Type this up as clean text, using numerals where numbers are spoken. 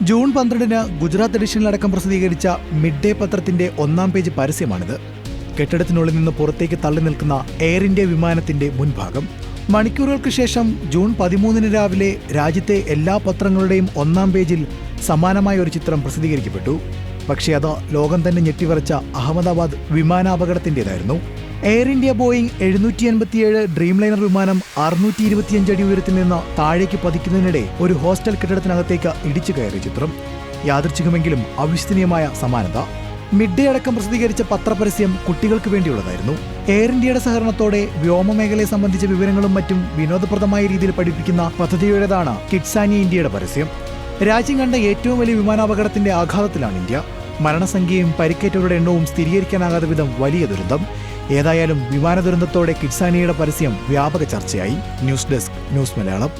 June 12-ന് Gujarat എഡിഷനിലടക്കം പ്രസിദ്ധീകരിച്ച mid day പത്രത്തിന്റെ 1-ാം page പരസ്യമാണിത്. കെട്ടിടത്തിനുള്ളിൽ നിന്ന് പുറത്തേക്ക് തള്ളി നിൽക്കുന്ന എയർ ഇന്ത്യ വിമാനത്തിന്റെ മുൻഭാഗം. മണിക്കൂറുകൾക്ക് ശേഷം ജൂൺ 13-ന് രാവിലെ രാജ്യത്തെ എല്ലാ പത്രങ്ങളുടെയും 1-ാം പേജിൽ സമാനമായ ഒരു ചിത്രം പ്രസിദ്ധീകരിക്കപ്പെട്ടു. പക്ഷേ അത് ലോകം തന്നെ ഞെട്ടിവറച്ച അഹമ്മദാബാദ് വിമാനാപകടത്തിന്റേതായിരുന്നു. Air India Boeing 787 Dreamliner വിമാനം 625 അടി ഉയരത്തിൽ നിന്ന് താഴേക്ക് പതിക്കുന്നതിനിടെ ഒരു ഹോസ്റ്റൽ കെട്ടിടത്തിനകത്തേക്ക് ഇടിച്ചു കയറിയ ചിത്രം. യാദൃച്ഛികമെങ്കിലും അവിശ്വസനീയമായ സമാനത. മിഡ് ഡേ അടക്കം പ്രസിദ്ധീകരിച്ച പത്രപരസ്യം കുട്ടികൾക്ക് വേണ്ടിയുള്ളതായിരുന്നു. എയർ ഇന്ത്യയുടെ സഹകരണത്തോടെ വ്യോമമേഖലയെ സംബന്ധിച്ച വിവരങ്ങളും മറ്റും വിനോദപ്രദമായ രീതിയിൽ പഠിപ്പിക്കുന്ന പദ്ധതിയുടേതാണ് കിഡ്സാനിയ ഇന്ത്യയുടെ പരസ്യം. രാജ്യം കണ്ട ഏറ്റവും വലിയ വിമാനാപകടത്തിന്റെ ആഘാതത്തിലാണ് ഇന്ത്യ. മരണസംഖ്യയും പരിക്കേറ്റവരുടെ എണ്ണവും സ്ഥിരീകരിക്കാനാകാത്ത വിധം വലിയ ദുരന്തം. ഏതായാലും വിമാന ദുരന്തത്തോടെ കിഡ്സാനിയയുടെ പരസ്യം വ്യാപക ചർച്ചയായി. News desk, news Malayalam.